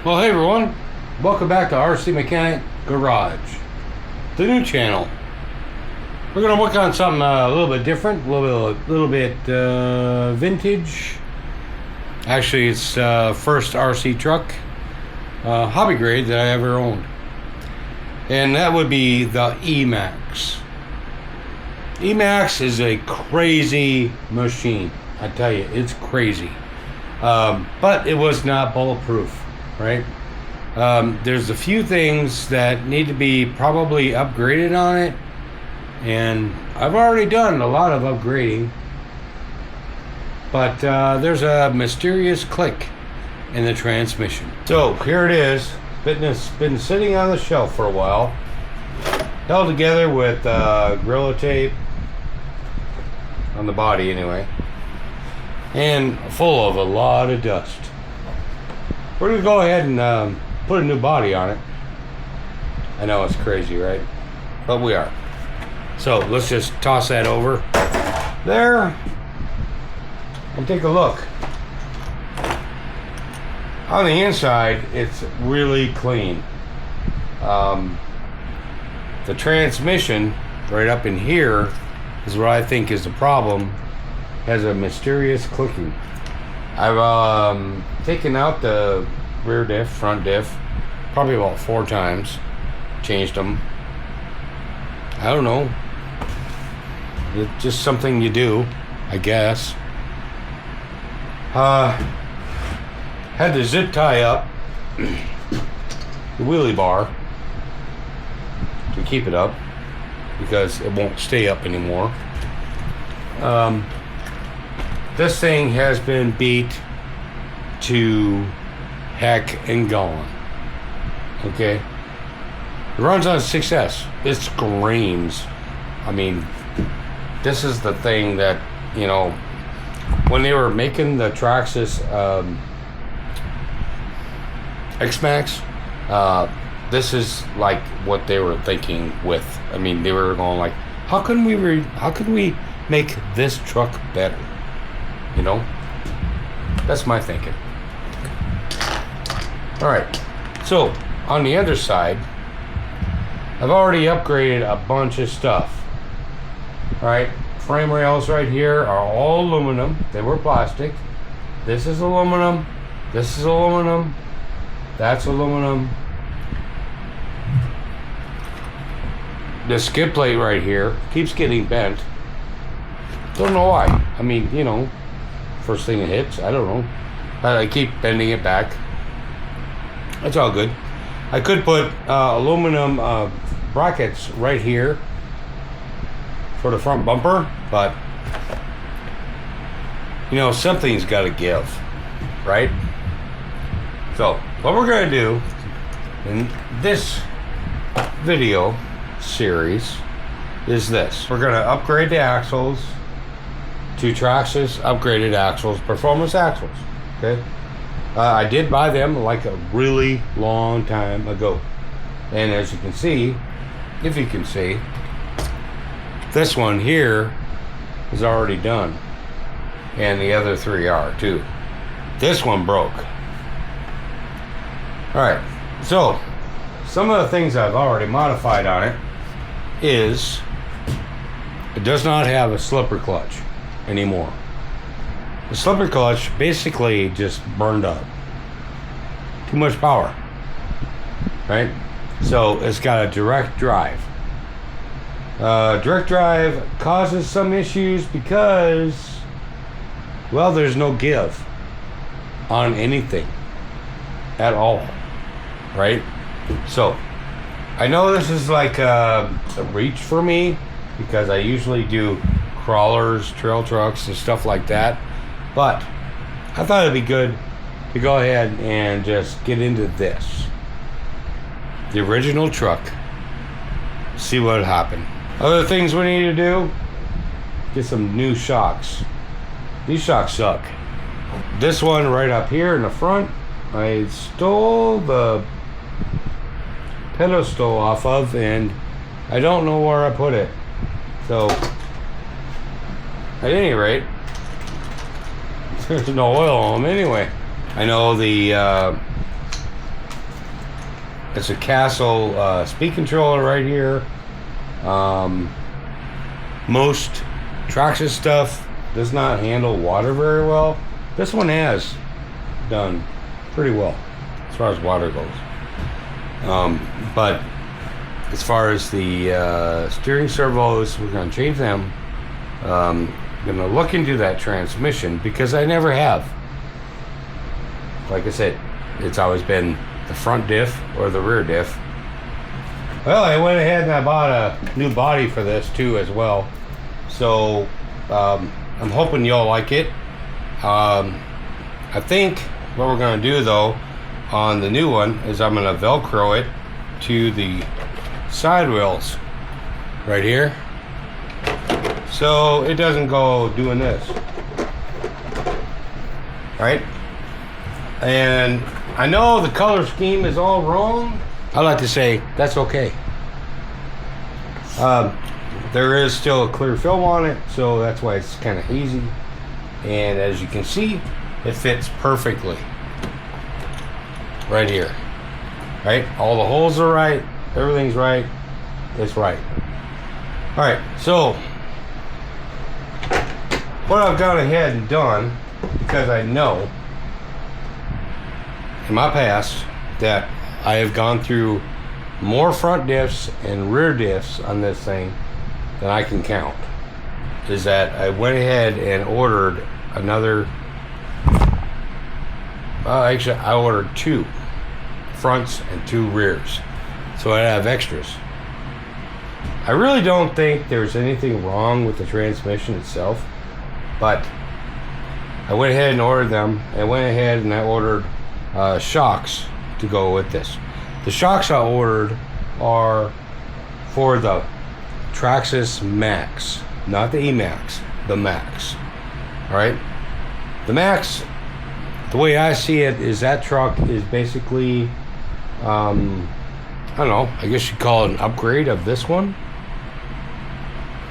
Well, hey everyone, welcome back to RC Mechanic Garage, the new channel. We're gonna work on something a little bit different, a little bit vintage. Actually, it's first RC truck, hobby grade that I ever owned, and that would be the e-maxx. E-maxx is a crazy machine. I tell you, it's crazy, but it was not bulletproof. Right? There's a few things that need to be probably upgraded on it, and I've already done a lot of upgrading, but there's a mysterious click in the transmission. So here it is. It's been sitting on the shelf for a while, held together with Gorilla tape on the body anyway, and full of a lot of dust. We're going to go ahead and put a new body on it. I know it's crazy, right? But we are. So let's just toss that over there and take a look. On the inside, it's really clean. The transmission right up in here is what I think is the problem. Has a mysterious clicking. I've taken out the rear diff, front diff, probably about 4 times. Changed them. I don't know. It's just something you do, I guess. Had the zip tie up the wheelie bar to keep it up because it won't stay up anymore. This thing has been beat to heck and gone. Okay? It runs on 6S. It screams. I mean, this is the thing that, you know, when they were making the Traxxas Emaxx, this is like what they were thinking with. I mean, they were going like, how can we make this truck better? You know, that's my thinking. All right, so on the other side, I've already upgraded a bunch of stuff. All right, frame rails right here are all aluminum. They were plastic. This is aluminum. This is aluminum. That's aluminum. The skid plate right here keeps getting bent. Don't know why. I mean, you know, first thing it hits, I don't know. I keep bending it back. That's all good. I could put aluminum brackets right here for the front bumper, but you know, something's got to give, right? So what we're going to do in this video series is this. We're going to upgrade the axles to Traxxas upgraded axles, performance axles. Okay, I did buy them like a really long time ago, and as you can see, if you can see, this one here is already done, and the other 3 are too. This one broke. All right, so some of the things I've already modified on it is it does not have a slipper clutch anymore. The slipper clutch basically just burned up. Too much power, right? So it's got a direct drive. Direct drive causes some issues because, well, there's no give on anything at all, right? So I know this is like a reach for me because I usually do crawlers, trail trucks, and stuff like that. But I thought it'd be good to go ahead and just get into this. The original truck. See what happened. Other things we need to do, get some new shocks. These shocks suck. This one right up here in the front, I stole the pedestal off of, and I don't know where I put it. So at any rate, there's no oil on them anyway. I know the It's a Castle speed controller right here. Most Traxxas stuff does not handle water very well. This one has done pretty well as far as water goes. But as far as the steering servos, we're going to change them. I'm going to look into that transmission because I never have. Like I said, it's always been the front diff or the rear diff. Well, I went ahead and I bought a new body for this too as well. So I'm hoping y'all like it. I think what we're going to do though on the new one is I'm going to Velcro it to the side wheels right here, so it doesn't go doing this, right? And I know the color scheme is all wrong. I like to say that's okay. There is still a clear film on it, so that's why it's kind of hazy. And as you can see, it fits perfectly right here, right? All the holes are right, everything's right, it's right. All right, so what I've gone ahead and done, because I know in my past that I have gone through more front diffs and rear diffs on this thing than I can count, is that I went ahead and ordered another, actually I ordered 2 fronts and 2 rears, so I have extras. I really don't think there's anything wrong with the transmission itself, but I went ahead and ordered them. I went ahead and I ordered shocks to go with this. The shocks I ordered are for the Traxxas Emaxx, not the e-maxx, the Max. All right, the Max, the way I see it is that truck is basically I don't know, I guess you'd call it an upgrade of this one.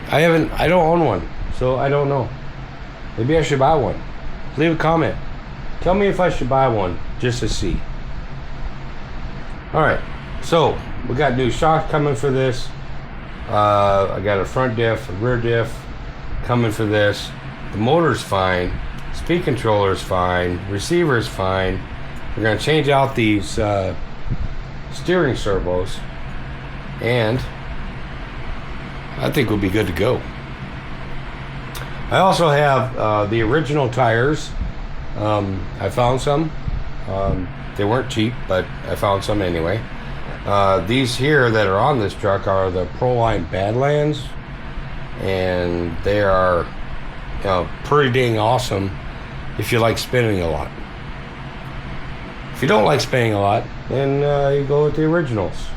I don't own one, so I don't know. Maybe I should buy one. Leave a comment. Tell me if I should buy one just to see. All right, so we got new shocks coming for this. I got a front diff, a rear diff coming for this. The motor's fine, speed controller's fine, receiver's fine. We're gonna change out these steering servos, and I think we'll be good to go. I also have the original tires. I found some. They weren't cheap, but I found some anyway. These here that are on this truck are the Proline Badlands, and they are, you know, pretty dang awesome if you like spinning a lot. If you don't like spinning a lot, then you go with the originals.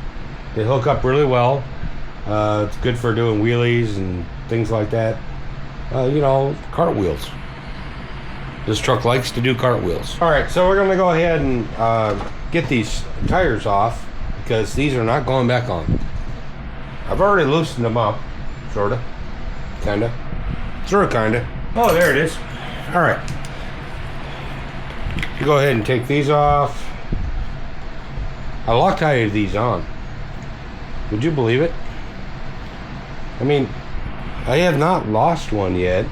They hook up really well. It's good for doing wheelies and things like that. You know, cartwheels. This truck likes to do cartwheels. All right, so we're gonna go ahead and get these tires off because these are not going back on. I've already loosened them up, sorta, kinda, sorta, kinda. Oh, there it is. All right. You go ahead and take these off. I Loctited these on. Would you believe it? I mean, I have not lost one yet,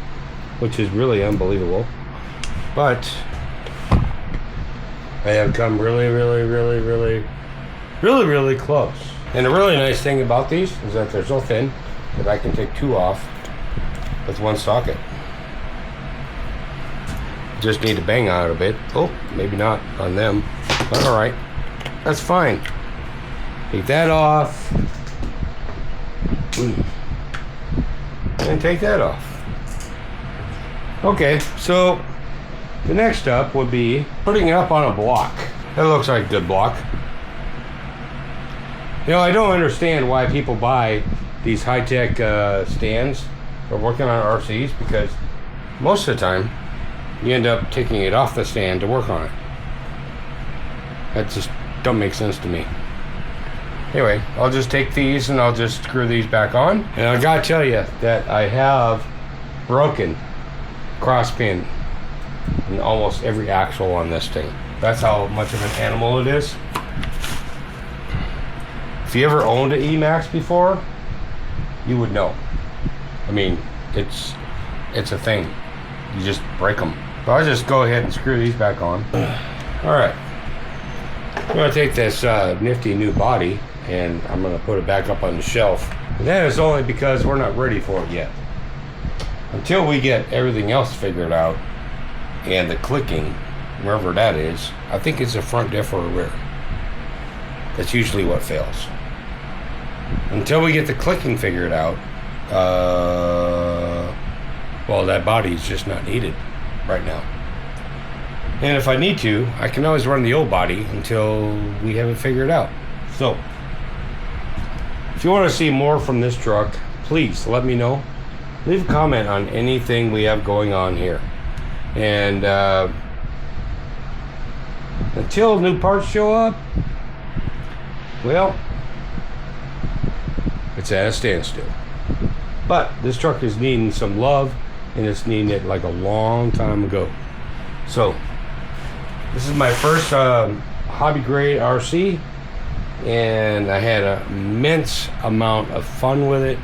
which is really unbelievable. But I have come really close. And the really nice thing about these is that they're so thin that I can take 2 off with 1 socket. Just need to bang on it a bit. Oh, maybe not on them, but all right, that's fine. Take that off and take that off. Okay, so the next step would be putting it up on a block. That looks like a good block. You know, I don't understand why people buy these high-tech stands for working on RCs, because most of the time you end up taking it off the stand to work on it. That just don't make sense to me. Anyway, I'll just take these and I'll just screw these back on. And I gotta tell you that I have broken cross pin in almost every axle on this thing. That's how much of an animal it is. If you ever owned an e-maxx before, you would know. I mean, it's a thing. You just break them. So I'll just go ahead and screw these back on. All right. I'm gonna take this nifty new body and I'm gonna put it back up on the shelf. And that is only because we're not ready for it yet. Until we get everything else figured out and the clicking, wherever that is, I think it's a front diff or a rear. That's usually what fails. Until we get the clicking figured out, well, that body's just not needed right now. And if I need to, I can always run the old body until we have it figured out. So, if you want to see more from this truck, please let me know. Leave a comment on anything we have going on here. And until new parts show up, well, it's at a standstill. But this truck is needing some love, and it's needing it like a long time ago. So, this is my first hobby grade RC, and I had an immense amount of fun with it,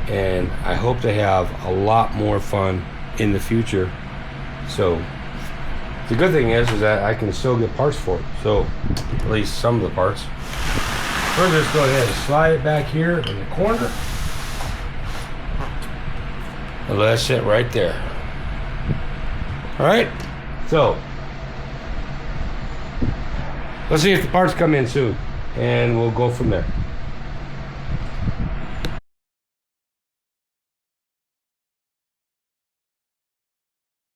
and I hope to have a lot more fun in the future. So the good thing is that I can still get parts for it, so at least some of the parts. We'll just go ahead and slide it back here in the corner and let it sit right there. All right, so let's see if the parts come in soon, and we'll go from there.